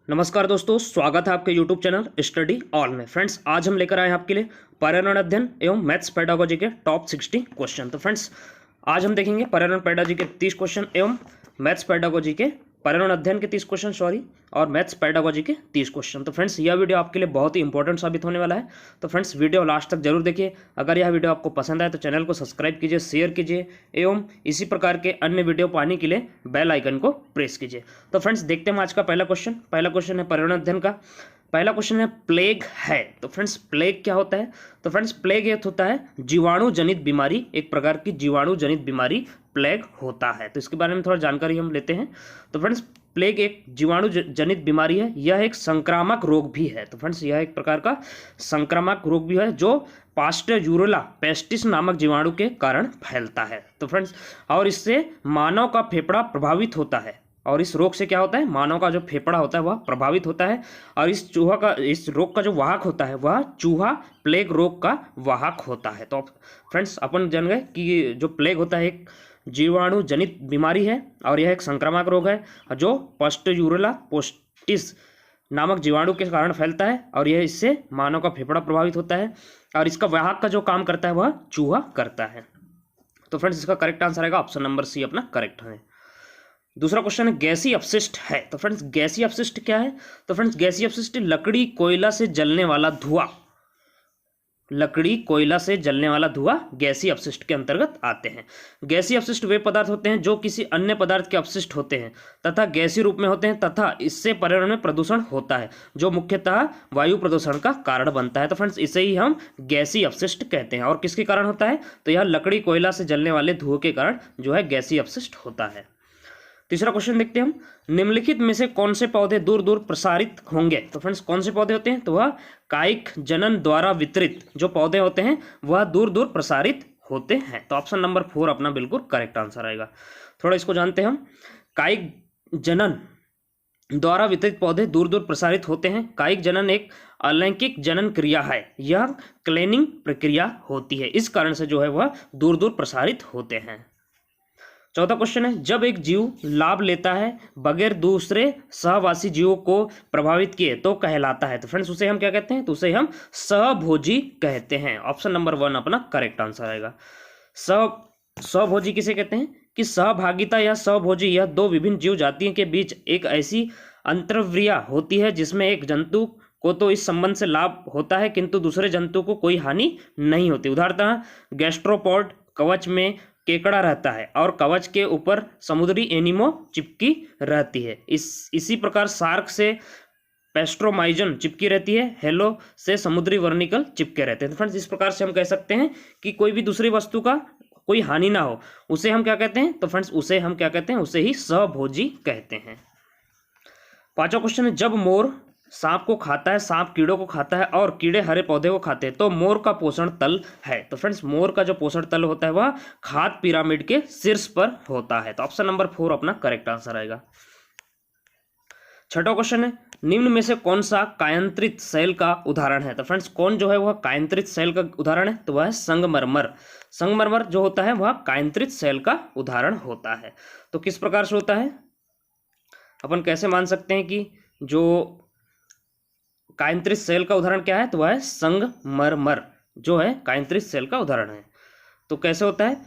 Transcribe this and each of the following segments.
नमस्कार दोस्तों, स्वागत है आपके YouTube चैनल स्टडी ऑल में। फ्रेंड्स, आज हम लेकर आए हैं आपके लिए पर्यावरण अध्ययन एवं मैथ्स पेडागोजी के टॉप 60 क्वेश्चन। तो फ्रेंड्स, आज हम देखेंगे पर्यावरण पेडागोजी के 30 क्वेश्चन एवं मैथ्स पेडागोजी के पर्यावरण अध्ययन के 30 क्वेश्चन और मैथ्स पेडागोजी के 30 क्वेश्चन। तो फ्रेंड्स, यह वीडियो आपके लिए बहुत ही इंपॉर्टेंट साबित होने वाला है। तो फ्रेंड्स, वीडियो लास्ट तक जरूर देखिए। अगर यह वीडियो आपको पसंद आए तो चैनल को सब्सक्राइब कीजिए, शेयर कीजिए एवं इसी प्रकार के अन्य वीडियो पाने के लिए बेल आइकन को प्रेस कीजिए। तो फ्रेंड्स, देखते हैं आज का पहला क्वेश्चन है पर्यावरण अध्ययन का। पहला क्वेश्चन है प्लेग है। तो फ्रेंड्स, प्लेग क्या होता है? तो फ्रेंड्स, प्लेग एक होता है जीवाणु जनित बीमारी, एक प्रकार की जीवाणु जनित बीमारी प्लेग होता है। तो इसके बारे में थोड़ा जानकारी हम लेते हैं। तो फ्रेंड्स, प्लेग एक जीवाणु जनित बीमारी है। यह एक संक्रामक रोग भी है। तो फ्रेंड्स, यह एक प्रकार का संक्रामक रोग भी है जो पास्टरजुरला पेस्टिस नामक जीवाणु के कारण फैलता है। तो फ्रेंड्स, और इससे मानव का फेफड़ा प्रभावित होता है। और इस रोग से क्या होता है? मानव का जो फेफड़ा होता है वह प्रभावित होता है। और इस रोग का जो वाहक होता है वह चूहा प्लेग रोग का वाहक होता है। तो फ्रेंड्स, अपन जान गए कि जो प्लेग होता है एक जीवाणु जनित बीमारी है और यह एक संक्रामक रोग है जो पास्टरजुरला पेस्टिस नामक जीवाणु के कारण फैलता है और यह इससे मानव का फेफड़ा प्रभावित होता है और इसका वाहक का जो काम करता है वह चूहा करता है। तो फ्रेंड्स, इसका करेक्ट आंसर आएगा ऑप्शन नंबर सी अपना करेक्ट है। दूसरा क्वेश्चन है गैसीय अपशिष्ट है। तो फ्रेंड्स, गैसीय अपशिष्ट क्या है? तो फ्रेंड्स, गैसीय अपशिष्ट लकड़ी कोयला से जलने वाला धुआं, लकड़ी कोयला से जलने वाला धुआं गैसीय अपशिष्ट के अंतर्गत आते हैं। गैसीय अपशिष्ट वे पदार्थ होते हैं जो किसी अन्य पदार्थ के अपशिष्ट होते हैं तथा गैसीय रूप में होते हैं तथा इससे पर्यावरण में प्रदूषण होता है जो मुख्यतः वायु प्रदूषण का कारण बनता है। तो फ्रेंड्स, इसे ही हम गैसीय अपशिष्ट कहते हैं। और किसके कारण होता है? तो यह लकड़ी कोयला से जलने वाले धुएं के कारण जो है गैसीय अपशिष्ट होता है। तीसरा क्वेश्चन देखते हैं हम, निम्नलिखित में से कौन से पौधे दूर दूर प्रसारित होंगे? तो फ्रेंड्स, कौन से पौधे होते हैं? तो वह कायिक जनन द्वारा वितरित जो पौधे होते हैं वह दूर दूर प्रसारित होते हैं। तो ऑप्शन नंबर 4 अपना बिल्कुल करेक्ट आंसर आएगा। थोड़ा इसको जानते हैं हम। कायिक जनन द्वारा वितरित पौधे दूर दूर प्रसारित होते हैं। कायिक जनन एक अलैंगिक जनन क्रिया है। यह क्लेनिंग प्रक्रिया होती है, इस कारण से जो है वह दूर दूर प्रसारित होते हैं। चौथा क्वेश्चन है, जब एक जीव लाभ लेता है बगैर दूसरे सहवासी जीवों को प्रभावित किए तो कहलाता है। तो फ्रेंड्स, उसे हम क्या कहते हैं? तो उसे हम सहभोजी कहते हैं। ऑप्शन नंबर 1 अपना करेक्ट आंसर आएगा। सहभोजी किसे कहते हैं? कि सहभागिता या सहभोजी यह दो विभिन्न जीव जातियों के बीच एक ऐसी अंतर्क्रिया होती है जिसमें एक जंतु को तो इस संबंध से लाभ होता है किंतु दूसरे जंतु को कोई हानि नहीं होती। उदाहरणतः गैस्ट्रोपॉड कवच में केकड़ा रहता है और कवच के ऊपर समुद्री एनिमो चिपकी रहती है। इसी प्रकार शार्क से पेस्ट्रोमाइजन चिपकी रहती है, हेलो से समुद्री वर्निकल चिपके रहते हैं। तो फ्रेंड्स, इस प्रकार से हम कह सकते हैं कि कोई भी दूसरी वस्तु का कोई हानि ना हो उसे हम क्या कहते हैं? तो फ्रेंड्स, उसे हम क्या कहते हैं? उसे ही सहभोजी कहते हैं। पांचवा क्वेश्चन है, जब मोर सांप को खाता है, सांप कीड़ों को खाता है और कीड़े हरे पौधे को खाते हैं तो मोर का पोषण तल है। तो फ्रेंड्स, मोर का जो पोषण तल होता है वह खाद्य पिरामिड के शीर्ष पर होता है। तो ऑप्शन नंबर 4 अपना करेक्ट आंसर आएगा। छठा क्वेश्चन है, निम्न में से कौन सा कायांतरित सेल का उदाहरण है? तो फ्रेंड्स, कौन जो है वह कायांतरित सेल का उदाहरण है? तो वह है संगमरमर। संगमरमर जो होता है वह कायांतरित सेल का उदाहरण होता है। तो किस प्रकार से होता है? अपन कैसे मान सकते हैं कि जो कायांतरित सेल का उदाहरण क्या है? तो वह है संगमरमर जो है कायांतरित सेल का उदाहरण है। तो कैसे होता है?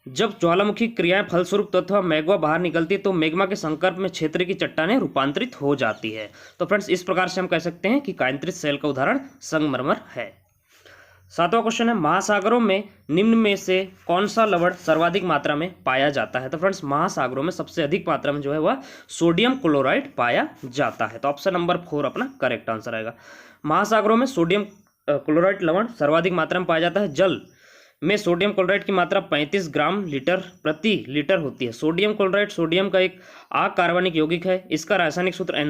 जब ज्वालामुखी क्रियाएं फलस्वरूप तत्व मैग्मा बाहर निकलती है तो मैग्मा के संपर्क में क्षेत्र की चट्टानें रूपांतरित हो जाती है। तो फ्रेंड्स, इस प्रकार से हम कह सकते हैं कि कायांतरित सेल का उदाहरण संगमरमर है। सातवां क्वेश्चन है, महासागरों में निम्न में से कौन सा लवण सर्वाधिक मात्रा में पाया जाता है? तो फ्रेंड्स, महासागरों में सबसे अधिक मात्रा में जो है वह सोडियम क्लोराइड पाया जाता है। तो ऑप्शन नंबर 4 अपना करेक्ट आंसर आएगा। महासागरों में सोडियम क्लोराइड लवण सर्वाधिक मात्रा में पाया जाता है। जल में सोडियम क्लोराइड की मात्रा 35 ग्राम लीटर प्रति लीटर होती है। सोडियम क्लोराइड सोडियम का एक अकार्बनिक यौगिक है। इसका रासायनिक सूत्र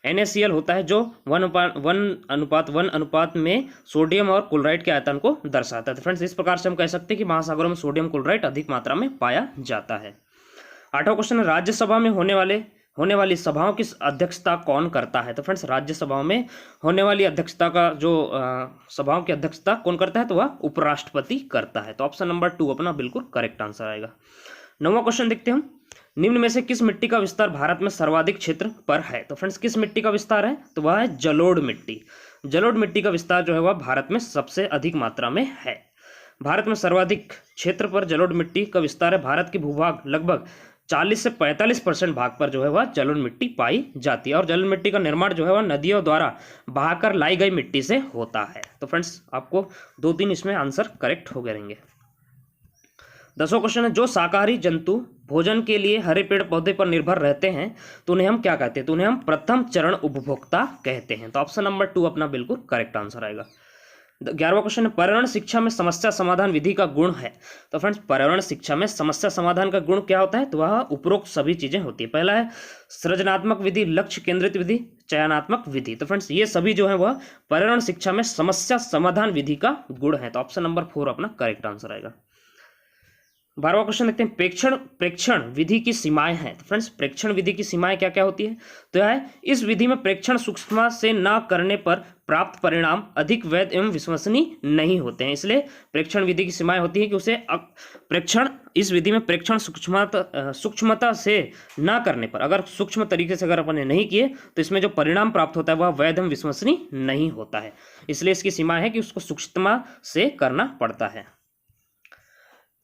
NaCl होता है जो 1:1 में सोडियम और क्लोराइड के आयतन को दर्शाता है। तो फ्रेंड्स, इस प्रकार से हम कह सकते हैं कि महासागरों में सोडियम क्लोराइड अधिक मात्रा में पाया जाता है। आठवां क्वेश्चन है, राज्यसभा में होने वाली सभाओं की अध्यक्षता कौन करता है? तो फ्रेंड्स, राज्यसभाओं में होने वाली अध्यक्षता का जो सभाओं की अध्यक्षता कौन करता है? तो वह उपराष्ट्रपति करता है। तो ऑप्शन नंबर 2 अपना बिल्कुल करेक्ट आंसर आएगा। 9वां क्वेश्चन देखते हैं हम, निम्न में से किस मिट्टी का विस्तार भारत में सर्वाधिक क्षेत्र पर है? तो फ्रेंड्स किस मिट्टी का विस्तार है? तो वह है जलोढ़ मिट्टी। जलोढ़ मिट्टी का विस्तार जो है वह भारत में सबसे अधिक मात्रा में है। भारत में सर्वाधिक क्षेत्र पर जलोढ़ मिट्टी का विस्तार है। भारत की भूभाग लगभग 40 से 45% भाग पर जो है वह जलोढ़ मिट्टी पाई जाती है और जलोढ़ मिट्टी का निर्माण जो है वह नदियों द्वारा बहाकर लाई गई मिट्टी से होता है। तो फ्रेंड्स आपको 2-3 इसमें आंसर करेक्ट हो गए रहेंगे। 10वां क्वेश्चन है, जो शाकाहारी जंतु भोजन के लिए हरे पेड़ पौधे पर निर्भर रहते हैं तो उन्हें हम क्या कहते हैं? तो उन्हें हम प्रथम चरण उपभोक्ता कहते हैं। तो ऑप्शन नंबर 2 अपना बिल्कुल करेक्ट आंसर आएगा। 11वां क्वेश्चन है, पर्यावरण शिक्षा में समस्या समाधान विधि का गुण है? तो फ्रेंड्स पर्यावरण शिक्षा में समस्या समाधान का गुण क्या होता है? तो वह उपरोक्त सभी चीजें होती है। पहला है सृजनात्मक विधि, लक्ष्य केंद्रित विधि, चयनात्मक विधि। तो फ्रेंड्स ये सभी जो है वह पर्यावरण शिक्षा में समस्या समाधान विधि का गुण है। तो ऑप्शन नंबर 4 अपना करेक्ट आंसर आएगा। 12वां क्वेश्चन देखते हैं, प्रेक्षण विधि की सीमाएं हैं। तो फ्रेंड्स प्रेक्षण विधि की सीमाएं क्या क्या होती है? तो यह है, इस विधि में प्रेक्षण सूक्ष्मता से न करने पर प्राप्त परिणाम अधिक वैध एवं विश्वसनीय नहीं होते हैं। इसलिए प्रेक्षण विधि की सीमाएं होती है कि उसे प्रेक्षण, इस विधि में प्रेक्षण सूक्ष्मता से न करने पर, अगर सूक्ष्म तरीके से अगर अपन ने नहीं किए तो इसमें जो परिणाम प्राप्त होता है वह वैध एवं विश्वसनीय नहीं होता है। इसलिए इसकी सीमाएं है कि उसको सूक्ष्मता से करना पड़ता है।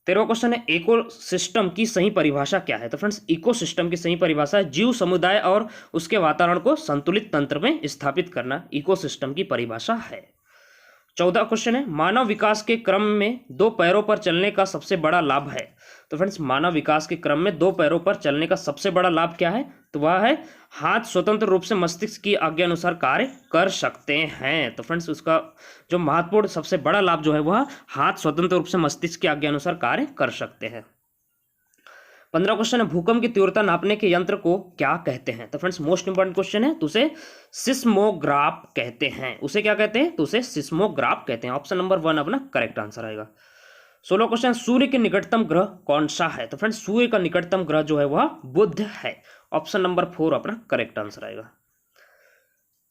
13वां क्वेश्चन है, इकोसिस्टम की सही परिभाषा क्या है? तो फ्रेंड्स इकोसिस्टम की सही परिभाषा है जीव समुदाय और उसके वातावरण को संतुलित तंत्र में स्थापित करना इकोसिस्टम की परिभाषा है। 14वां क्वेश्चन है, मानव विकास के क्रम में 2 पैरों पर चलने का सबसे बड़ा लाभ है? तो फ्रेंड्स मानव विकास के क्रम में 2 पैरों पर चलने का सबसे बड़ा लाभ क्या है? तो वह है हाथ स्वतंत्र रूप से मस्तिष्क की आज्ञा अनुसार कार्य कर सकते हैं। तो फ्रेंड्स उसका जो महत्वपूर्ण सबसे बड़ा लाभ जो है वह हाथ स्वतंत्र रूप से मस्तिष्क की आज्ञा अनुसार कार्य कर सकते हैं। 15वां क्वेश्चन है, भूकंप की तीव्रता नापने के यंत्र को क्या कहते हैं? तो फ्रेंड्स मोस्ट इंपॉर्टेंट क्वेश्चन है, तो उसे सिस्मोग्राफ कहते हैं। उसे क्या कहते हैं? तो उसे सिस्मोग्राफ कहते हैं। ऑप्शन नंबर 1 अपना करेक्ट आंसर आएगा। 16वां क्वेश्चन, सूर्य के निकटतम ग्रह कौन सा है? तो फ्रेंड्स सूर्य का निकटतम ग्रह जो है वह बुध है। ऑप्शन नंबर 4 अपना करेक्ट आंसर आएगा।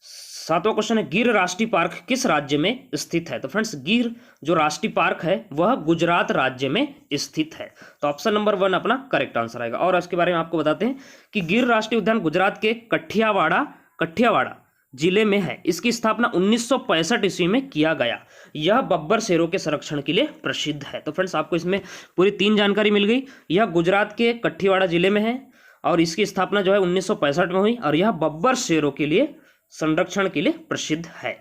7वां क्वेश्चन है, गिर राष्ट्रीय पार्क किस राज्य में स्थित है? तो फ्रेंड्स गिर जो राष्ट्रीय पार्क है वह गुजरात राज्य में स्थित है। तो ऑप्शन नंबर 1 अपना करेक्ट आंसर आएगा। और इसके बारे में आपको बताते हैं कि गिर राष्ट्रीय उद्यान गुजरात के कठियावाड़ा जिले में है। इसकी स्थापना 1965 ईस्वी में किया गया। यह बब्बर शेरों के संरक्षण के लिए प्रसिद्ध है। तो फ्रेंड्स आपको इसमें पूरी 3 जानकारी मिल गई। यह गुजरात के कठियावाड़ा जिले में है और इसकी स्थापना जो है 1965 में हुई और यह बब्बर शेरों के लिए संरक्षण के लिए प्रसिद्ध है।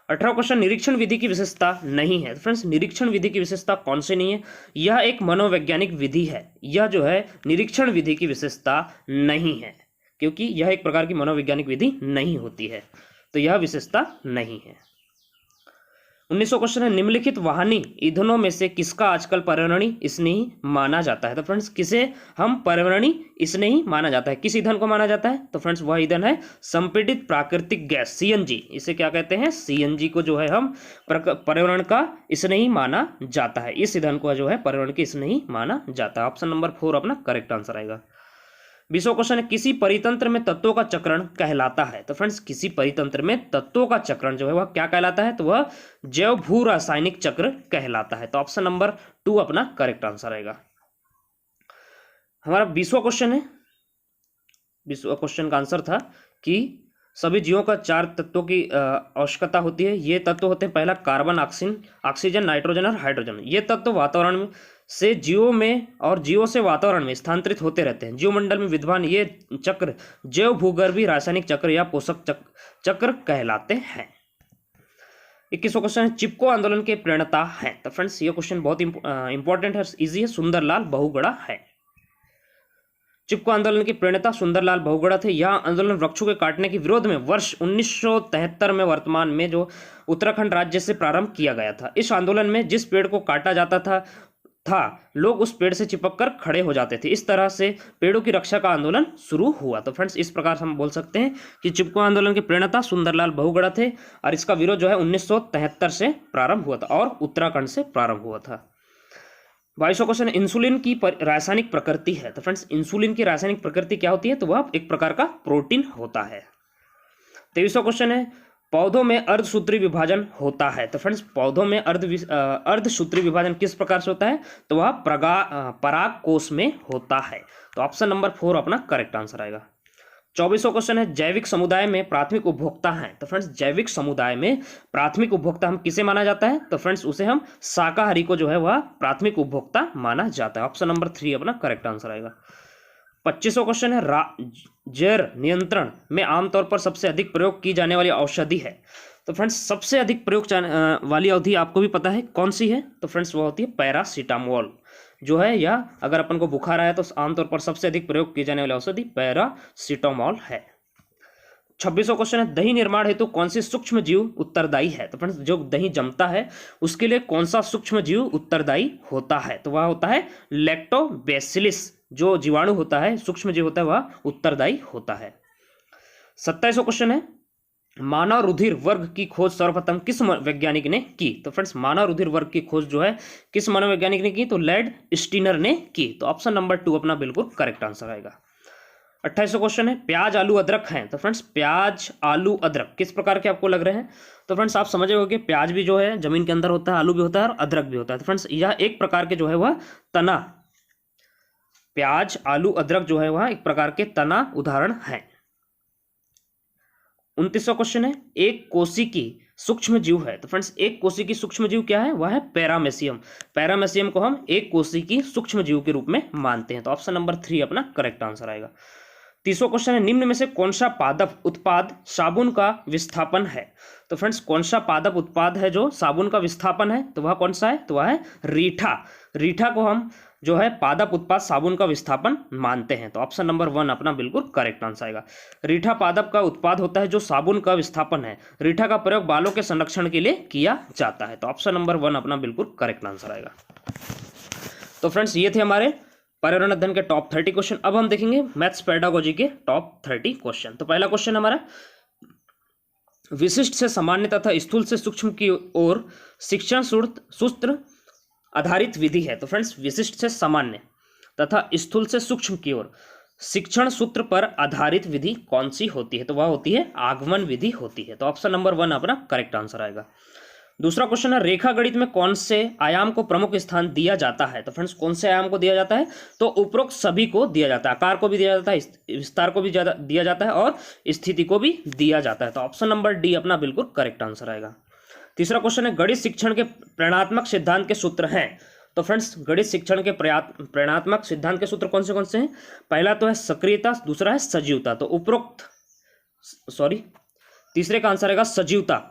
18वां क्वेश्चन, निरीक्षण विधि की विशेषता नहीं है। फ्रेंड्स निरीक्षण विधि की विशेषता कौन सी नहीं है? यह एक मनोवैज्ञानिक विधि है। यह जो है निरीक्षण विधि की विशेषता नहीं है क्योंकि यह एक प्रकार की मनोवैज्ञानिक विधि नहीं होती है, तो यह विशेषता नहीं है। 19वां क्वेश्चन है, निम्नलिखित वाहनी ईंधनों में से किसका आजकल पर्यावरणीय स्नेही माना जाता है? तो फ्रेंड्स किसे हम पर्यावरणीय स्नेही माना जाता है? किस ईंधन को माना जाता है? तो फ्रेंड्स वह ईंधन है संपीड़ित प्राकृतिक गैस सीएनजी। इसे क्या कहते हैं? सीएनजी को जो है हम पर्यावरण का स्नेही माना जाता है। इस ईंधन को जो है पर्यावरण के स्नेही माना जाता है। ऑप्शन नंबर 4 अपना करेक्ट आंसर आएगा। 20वां क्वेश्चन है, किसी परितंत्र में तत्वों का चक्रण कहलाता है? तो फ्रेंड्स किसी परितंत्र में तत्वों का चक्रण जो है वह क्या कहलाता है? तो वह जैव भू रासायनिक चक्र कहलाता है। तो ऑप्शन नंबर 2 अपना करेक्ट आंसर आएगा। हमारा 20वां क्वेश्चन है, 20वां क्वेश्चन का आंसर था कि सभी जीवों का 4 तत्वों की आवश्यकता होती है। ये तत्व होते हैं, पहला कार्बन, ऑक्सीजन, नाइट्रोजन और हाइड्रोजन। ये तत्व वातावरण में से जीवों में और जीवों से वातावरण में स्थानांतरित होते रहते हैं। जीवमंडल में विद्यमान ये चक्र जैव भूगर्भीय रासायनिक चक्र या पोषक चक्र कहलाते हैं। 21वां क्वेश्चन है, चिपको आंदोलन के प्रणेता हैं? तो फ्रेंड्स ये क्वेश्चन बहुत इंपॉर्टेंट है, इजी है। सुंदरलाल बहुगुणा है। चिपको आंदोलन के प्रणेता सुंदरलाल बहुगुणा थे। यह आंदोलन वृक्षों के काटने के विरोध में वर्ष 1973 में वर्तमान में जो उत्तराखंड राज्य से प्रारंभ किया गया था। इस आंदोलन में जिस पेड़ को काटा जाता था लोग उस पेड़ से चिपककर खड़े हो जाते थे। इस तरह से पेड़ों की रक्षा का आंदोलन शुरू हुआ। तो फ्रेंड्स इस प्रकार से हम बोल सकते हैं कि चिपको आंदोलन के प्रणेता सुंदरलाल बहुगुणा थे और इसका विरोध जो है 1973 से प्रारंभ हुआ था और उत्तराखंड से प्रारंभ हुआ था। 22वां क्वेश्चन, इंसुलिन की रासायनिक प्रकृति है? तो फ्रेंड्स इंसुलिन की रासायनिक प्रकृति क्या होती है? तो वह एक प्रकार का प्रोटीन होता है। 23वां क्वेश्चन है, पौधों में अर्धसूत्री विभाजन होता है। तो फ्रेंड्स पौधों में अर्धसूत्री विभाजन किस प्रकार से होता है? तो वह परागकोश में होता है। तो ऑप्शन नंबर 4 अपना करेक्ट आंसर आएगा। 24वां क्वेश्चन है, जैविक समुदाय में प्राथमिक उपभोक्ता हैं। तो फ्रेंड्स जैविक समुदाय में प्राथमिक उपभोक्ता हम किसे माना जाता है? तो फ्रेंड्स उसे हम शाकाहारी को जो है वह प्राथमिक उपभोक्ता माना जाता है। ऑप्शन नंबर 3 अपना करेक्ट आंसर आएगा। 25वां क्वेश्चन है, जैर नियंत्रण में आमतौर पर सबसे अधिक प्रयोग की जाने वाली औषधि है। तो फ्रेंड्स सबसे अधिक प्रयोग वाली अवधि आपको भी पता है कौन सी है? तो फ्रेंड्स वो होती है पैरासीटामोल जो है, या अगर अपन को बुखार आया तो आमतौर पर सबसे अधिक प्रयोग की जाने वाली औषधि पैरासीटामोल है। 26वां क्वेश्चन है, दही निर्माण हेतु कौन सी सूक्ष्म जीव उत्तरदायी है? तो फ्रेंड्स जो दही जमता है उसके लिए कौन सा सूक्ष्म जीव उत्तरदायी होता है? तो वह होता है लैक्टोबैसिलस, जो जीवाणु होता है, सूक्ष्म जीव होता है, वह उत्तरदायी होता है। 27वां क्वेश्चन है, मानव रुधिर वर्ग की खोज सर्वप्रथम किस वैज्ञानिक ने की? तो फ्रेंड्स मानव रुधिर वर्ग की खोज जो है किस मनोवैज्ञानिक ने की? तो लैड स्टीनर ने की। तो ऑप्शन नंबर 2 अपना बिल्कुल करेक्ट आंसर आएगा। 28वां क्वेश्चन है, प्याज आलू अदरक हैं। तो फ्रेंड्स प्याज आलू अदरक किस प्रकार के आपको लग रहे हैं? तो फ्रेंड्स आप समझ होगे कि प्याज भी जो है जमीन के अंदर होता है, आलू भी होता है और अदरक भी होता है। तो फ्रेंड्स यह एक प्रकार के जो है वह तना, प्याज आलू अदरक जो है वह एक प्रकार के तना उदाहरण है। 29वां क्वेश्चन है, एक कोशिकी सूक्ष्म जीव है। तो फ्रेंड्स एक कोशिकी सूक्ष्म जीव क्या है? वह है पैरामेसियम। पैरामेसियम को हम एक कोशिकी सूक्ष्म जीव के रूप में मानते हैं। तो ऑप्शन नंबर 3 अपना करेक्ट आंसर आएगा। 30वां क्वेश्चन है, निम्न में से कौन सा पादप उत्पाद साबुन का विस्थापन है? तो फ्रेंड्स कौन सा पादप उत्पाद है जो साबुन का विस्थापन है? तो वह कौन सा है? तो वह है रीठा। रीठा को हम जो है पादप उत्पाद साबुन का विस्थापन मानते हैं। तो ऑप्शन नंबर 1 अपना बिल्कुल करेक्ट आंसर आएगा। रीठा पादप का उत्पाद होता है जो साबुन का विस्थापन है। रीठा का प्रयोग बालों के संरक्षण के लिए किया जाता है। तो ऑप्शन नंबर 1 अपना बिल्कुल करेक्ट आंसर आएगा। तो फ्रेंड्स ये थे हमारे पर्यावरण अध्ययन के टॉप 30 क्वेश्चन। अब हम देखेंगे मैथ्स पेडागोजी के टॉप 30 क्वेश्चन। तो पहला क्वेश्चन हमारा, विशिष्ट से सामान्य तथा स्थूल से सूक्ष्म की ओर शिक्षण सूत्र आधारित विधि है। तो फ्रेंड्स विशिष्ट से सामान्य तथा स्थूल से सूक्ष्म की ओर शिक्षण सूत्र पर आधारित विधि कौन सी होती है? तो वह होती है आगमन विधि होती है। तो ऑप्शन नंबर 1 अपना करेक्ट आंसर आएगा। दूसरा क्वेश्चन है, रेखा गणित में कौन से आयाम को प्रमुख स्थान दिया जाता है? तो फ्रेंड्स कौन से आयाम को दिया जाता है? तो उपरोक्त सभी को दिया जाता है। आकार को भी दिया जाता है, विस्तार को भी दिया जाता है और स्थिति को भी दिया जाता है। तो ऑप्शन नंबर डी अपना बिल्कुल करेक्ट आंसर आएगा। तीसरा क्वेश्चन है, गणित शिक्षण के प्रेरणात्मक सिद्धांत के सूत्र हैं। तो फ्रेंड्स गणित शिक्षण के प्रेरणात्मक सिद्धांत के सूत्र कौन से हैं? पहला तो है सक्रियता, दूसरा है सजीवता। तो तीसरे का आंसर आएगा सजीवता।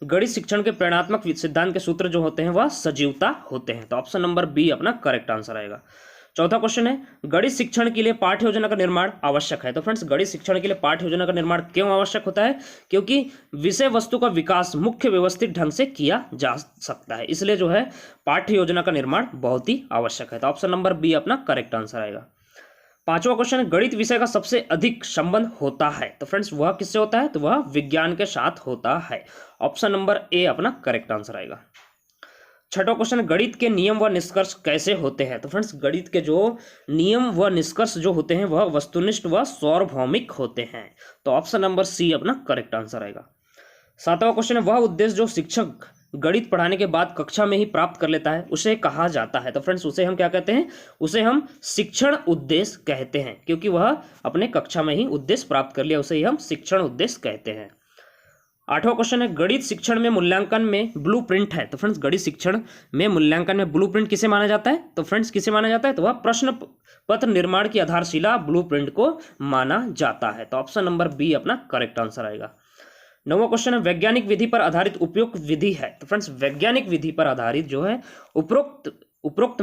गणित शिक्षण के प्रेरणात्मक सिद्धांत के सूत्र जो होते हैं वह सजीवता होते हैं। तो ऑप्शन नंबर बी अपना करेक्ट आंसर आएगा। चौथा क्वेश्चन है, गणित शिक्षण के लिए पाठ्य योजना का निर्माण आवश्यक है। तो फ्रेंड्स गणित शिक्षण के लिए पाठ्य योजना का निर्माण क्यों आवश्यक होता है? क्योंकि विषय वस्तु का विकास मुख्य व्यवस्थित ढंग से किया जा सकता है, इसलिए जो है पाठ्य योजना का निर्माण बहुत ही आवश्यक है। तो ऑप्शन नंबर बी अपना करेक्ट आंसर आएगा। पांचवा क्वेश्चन है, गणित विषय का सबसे अधिक संबंध होता है। तो फ्रेंड्स वह किससे होता है? तो वह विज्ञान के साथ होता है। ऑप्शन नंबर ए अपना करेक्ट आंसर आएगा। छठा क्वेश्चन, गणित के नियम व निष्कर्ष कैसे होते हैं? तो फ्रेंड्स गणित के जो नियम व निष्कर्ष जो होते हैं वह वस्तुनिष्ठ व सार्वभौमिक होते हैं। तो ऑप्शन नंबर सी अपना करेक्ट आंसर आएगा। सातवां क्वेश्चन है, वह उद्देश्य जो शिक्षक गणित पढ़ाने के बाद कक्षा में ही प्राप्त कर लेता है उसे कहा जाता है। तो फ्रेंड्स उसे हम क्या कहते हैं? उसे हम शिक्षण उद्देश्य कहते हैं, क्योंकि वह अपने कक्षा में ही उद्देश्य प्राप्त कर लिया, उसे ही हम शिक्षण उद्देश्य कहते हैं। आठवां क्वेश्चन है, गणित शिक्षण में मूल्यांकन में ब्लूप्रिंट है। तो फ्रेंड्स गणित शिक्षण में मूल्यांकन में ब्लूप्रिंट किसे माना जाता है? तो फ्रेंड्स किसे माना जाता है? तो वह प्रश्न पत्र निर्माण की आधारशिला ब्लूप्रिंट को माना जाता है। तो ऑप्शन नंबर बी अपना करेक्ट आंसर आएगा। नौवां क्वेश्चन है, वैज्ञानिक विधि पर आधारित उपयुक्त विधि है। तो फ्रेंड्स वैज्ञानिक विधि पर आधारित जो है उपयुक्त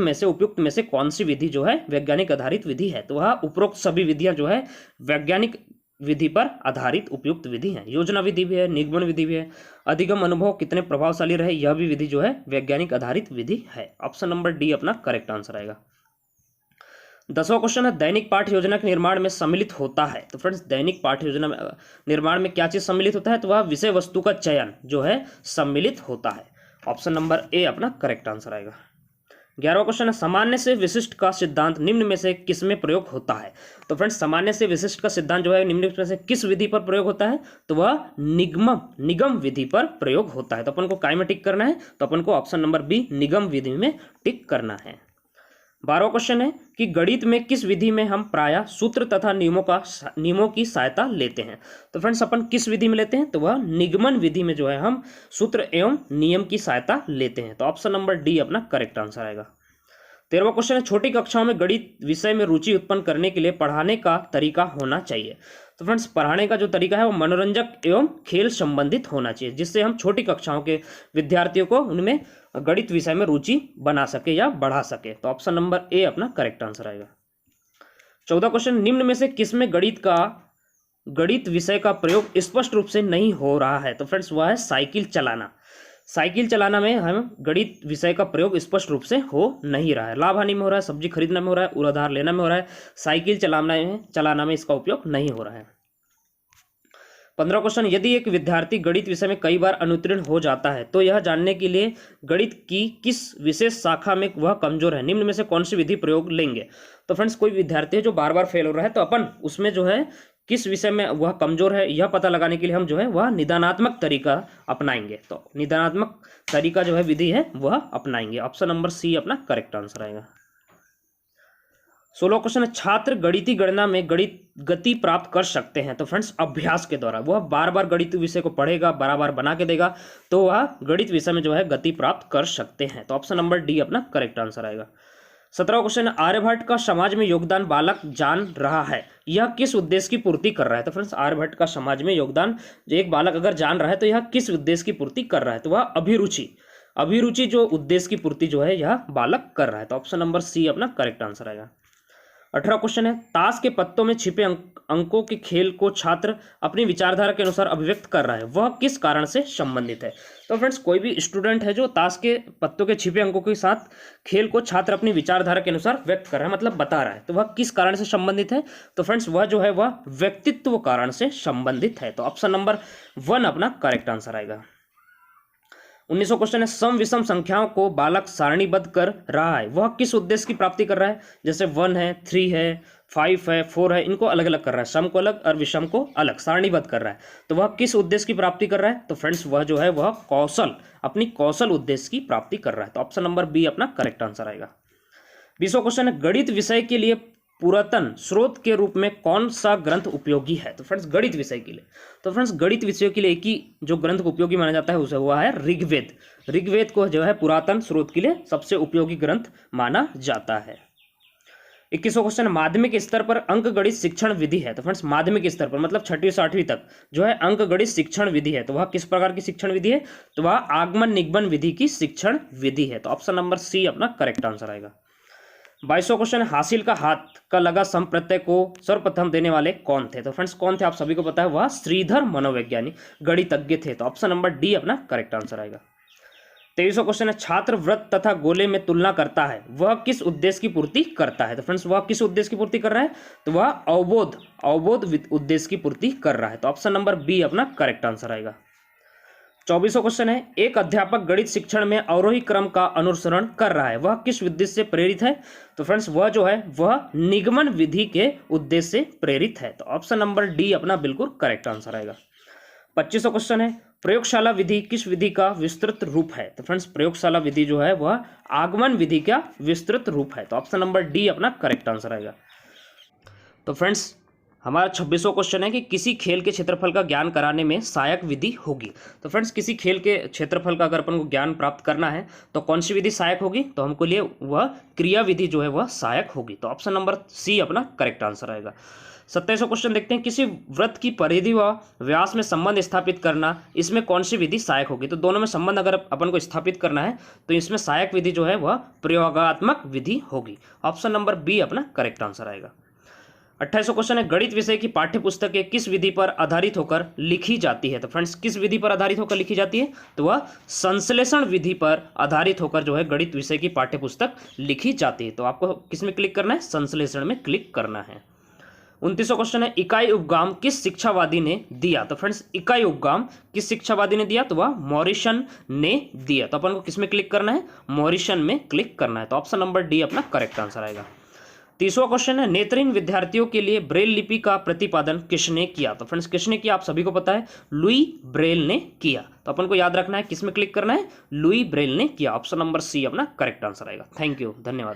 में से कौन सी विधि जो है वैज्ञानिक आधारित विधि है? तो वह उपरोक्त सभी विधियां जो है वैज्ञानिक विधि पर आधारित उपयुक्त विधि है। योजना विधि भी है, निगमन विधि भी है, अधिगम अनुभव कितने प्रभावशाली रहे, यह भी विधि जो है वैज्ञानिक आधारित विधि है। ऑप्शन नंबर डी अपना करेक्ट आंसर आएगा। 10वां क्वेश्चन है, दैनिक पाठ्य योजना के निर्माण में सम्मिलित होता है। तो फ्रेंड्स दैनिक पाठ्य योजना में निर्माण में क्या चीज सम्मिलित होता है? तो वह विषय वस्तु का चयन जो है सम्मिलित होता है। ऑप्शन नंबर ए अपना करेक्ट आंसर आएगा। 11वां क्वेश्चन है सामान्य से विशिष्ट का सिद्धांत निम्न में से किस में प्रयोग होता है। तो फ्रेंड्स सामान्य से विशिष्ट का सिद्धांत जो है निम्न में से किस विधि पर प्रयोग होता है, तो वह निगम विधि पर प्रयोग होता है। तो अपन को काय में टिक करना है, तो अपन को ऑप्शन नंबर बी निगम विधि में टिक करना है। 12वां क्वेश्चन है कि गणित में किस विधि में हम प्रायः सूत्र तथा नियमों की सहायता लेते हैं। तो फ्रेंड्स अपन किस विधि में लेते हैं, तो वह निगमन विधि में जो है हम सूत्र एवं नियम की सहायता लेते हैं। तो ऑप्शन नंबर डी अपना करेक्ट आंसर आएगा। 13वां क्वेश्चन है छोटी कक्षाओं में गणित विषय में रुचि उत्पन्न करने के लिए पढ़ाने का तरीका होना चाहिए। तो फ्रेंड्स पढ़ाने का जो तरीका है वो मनोरंजक एवं खेल संबंधित होना चाहिए, जिससे हम छोटी कक्षाओं के विद्यार्थियों को उनमें गणित विषय में रुचि बना सके या बढ़ा सके। तो ऑप्शन नंबर ए अपना करेक्ट आंसर आएगा। 14वां क्वेश्चन निम्न में से किसमें गणित विषय का प्रयोग स्पष्ट रूप से नहीं हो रहा है। तो फ्रेंड्स वह है साइकिल चलाना। साइकिल चलाना में हम गणित विषय का प्रयोग स्पष्ट रूप से हो नहीं रहा है। लाभ हानि में हो रहा है, सब्जी खरीदने में हो रहा है, उधार लेना में हो रहा है, साइकिल चलाना में इसका उपयोग नहीं हो रहा है। 15वां क्वेश्चन यदि एक विद्यार्थी गणित विषय में कई बार अनुत्तीर्ण हो जाता है तो यह जानने के लिए गणित की किस विशेष शाखा में वह कमजोर है, निम्न में से कौन सी विधि प्रयोग लेंगे। तो फ्रेंड्स कोई विद्यार्थी है जो बार बार फेल हो रहा है, तो अपन उसमें जो है किस विषय में वह कमजोर है यह पता लगाने के लिए हम जो है वह निदानात्मक तरीका अपनाएंगे। तो निदानात्मक तरीका जो है विधि है वह अपनाएंगे। ऑप्शन नंबर सी अपना करेक्ट आंसर आएगा। 16वां क्वेश्चन है छात्र गणितीय गणना में गति प्राप्त कर सकते हैं। तो फ्रेंड्स अभ्यास के द्वारा वह बार बार गणित विषय को पढ़ेगा, बार बना के देगा, तो वह गणित विषय में जो है गति प्राप्त कर सकते हैं। तो ऑप्शन नंबर डी अपना करेक्ट आंसर आएगा। 17वां क्वेश्चन है आर्यभट्ट का समाज में योगदान बालक जान रहा है, यह किस उद्देश्य की पूर्ति कर रहा है। तो फ्रेंड्स आर्यभट्ट का समाज में योगदान जो एक बालक अगर जान रहा है तो यह किस उद्देश्य की पूर्ति कर रहा है, तो वह अभिरुचि जो उद्देश्य की पूर्ति जो है यह बालक कर रहा है। तो ऑप्शन नंबर सी अपना करेक्ट आंसर आएगा। 18वां क्वेश्चन है ताश के पत्तों में छिपे अंकों के खेल को छात्र अपनी विचारधारा के अनुसार अभिव्यक्त कर रहा है, वह किस कारण से संबंधित है। तो फ्रेंड्स कोई भी स्टूडेंट है जो ताश के पत्तों के छिपे अंकों के साथ खेल को छात्र अपनी विचारधारा के अनुसार व्यक्त कर रहा है, मतलब बता रहा है, तो वह किस कारण से संबंधित है। तो फ्रेंड्स वह जो है वह व्यक्तित्व कारण से संबंधित है। तो ऑप्शन नंबर 1 अपना करेक्ट आंसर आएगा। 19वां क्वेश्चन है सम विषम संख्याओं को बालक सारणीबद्ध कर रहा है, वह किस उद्देश्य की प्राप्ति कर रहा है। जैसे 1 है, 3 है, 5 है, 4 है, इनको अलग अलग कर रहा है, सम को अलग और विषम को अलग सारणीबद्ध कर रहा है, तो वह किस उद्देश्य की प्राप्ति कर रहा है। तो फ्रेंड्स वह जो है वह अपनी कौशल उद्देश्य की प्राप्ति कर रहा है। तो ऑप्शन नंबर बी अपना करेक्ट आंसर आएगा। 20वां क्वेश्चन है गणित विषय के लिए पुरातन स्रोत के रूप में कौन सा ग्रंथ उपयोगी है। तो फ्रेंड्स गणित विषय के लिए, तो फ्रेंड्स गणित विषयों के लिए एक ही जो ग्रंथ उपयोगी माना जाता है उसे हुआ है ऋग्वेद। ऋग्वेद को जो है पुरातन स्रोत के लिए सबसे उपयोगी ग्रंथ माना जाता है। 21वां क्वेश्चन माध्यमिक स्तर पर अंक गणित शिक्षण विधि है। तो फ्रेंड्स माध्यमिक स्तर पर मतलब 6वीं से 8वीं तक जो है अंक गणित शिक्षण विधि है, तो वह किस प्रकार की शिक्षण विधि है, तो वह आगमन निगमन विधि की शिक्षण विधि है। तो ऑप्शन नंबर सी अपना करेक्ट आंसर आएगा। 22वां क्वेश्चन हासिल का हाथ का लगा सम प्रत्यय को सर्वप्रथम देने वाले कौन थे। तो फ्रेंड्स कौन थे आप सभी को पता है, वह श्रीधर मनोवैज्ञानिक गणितज्ञ थे। तो ऑप्शन नंबर डी अपना करेक्ट आंसर आएगा। 23वां क्वेश्चन है छात्र वृत्त तथा गोले में तुलना करता है, वह किस उद्देश्य की पूर्ति करता है। तो फ्रेंड्स वह किस उद्देश्य की पूर्ति कर रहा है, तो वह अवबोध उद्देश्य की पूर्ति कर रहा है। तो ऑप्शन नंबर बी अपना करेक्ट आंसर आएगा। 24वां क्वेश्चन है एक अध्यापक गणित शिक्षण में अवरोही क्रम का अनुसरण कर रहा है, वह किस उद्देश्य से प्रेरित है। तो फ्रेंड्स वह जो है वह निगमन विधि के उद्देश्य से प्रेरित है। तो ऑप्शन नंबर डी अपना बिल्कुल करेक्ट आंसर आएगा। 25वां क्वेश्चन है प्रयोगशाला विधि किस विधि का विस्तृत रूप है। तो फ्रेंड्स प्रयोगशाला विधि जो है वह आगमन विधि का विस्तृत रूप है। तो ऑप्शन नंबर डी अपना करेक्ट आंसर आएगा। तो फ्रेंड्स हमारा 26वां क्वेश्चन है कि किसी खेल के क्षेत्रफल का ज्ञान कराने में सहायक विधि होगी। तो फ्रेंड्स किसी खेल के क्षेत्रफल का अगर अपन को ज्ञान प्राप्त करना है तो कौन सी विधि सहायक होगी, तो हमको लिए वह क्रिया विधि जो है वह सहायक होगी। तो ऑप्शन नंबर सी अपना करेक्ट आंसर आएगा। 27वां क्वेश्चन देखते हैं किसी वृत्त की परिधि व व्यास में संबंध स्थापित करना, इसमें कौन सी विधि सहायक होगी। तो दोनों में संबंध अगर अपन को स्थापित करना है तो इसमें सहायक विधि जो है वह प्रयोगात्मक विधि होगी। ऑप्शन नंबर बी अपना करेक्ट आंसर आएगा। 28वां क्वेश्चन है गणित विषय की पाठ्य पुस्तकें किस विधि पर आधारित होकर लिखी जाती है। तो फ्रेंड्स किस विधि पर आधारित होकर लिखी जाती है, तो वह संश्लेषण विधि पर आधारित होकर जो है गणित विषय की पाठ्य पुस्तक लिखी जाती है। तो आपको किस में क्लिक करना है, संश्लेषण में क्लिक करना है। 29वां क्वेश्चन है इकाई उपगाम किस शिक्षावादी ने दिया। तो फ्रेंड्स इकाई उपगाम किस शिक्षावादी ने दिया, तो वह मॉरिसन ने दिया। तो अपन को किस में क्लिक करना है, मॉरिसन में क्लिक करना है। तो ऑप्शन नंबर डी अपना करेक्ट आंसर आएगा। 30वां क्वेश्चन है नेत्रहीन विद्यार्थियों के लिए ब्रेल लिपि का प्रतिपादन किसने किया। तो फ्रेंड्स किसने किया आप सभी को पता है, लुई ब्रेल ने किया। तो अपन को याद रखना है किस में क्लिक करना है, लुई ब्रेल ने किया। ऑप्शन नंबर सी अपना करेक्ट आंसर आएगा। थैंक यू, धन्यवाद।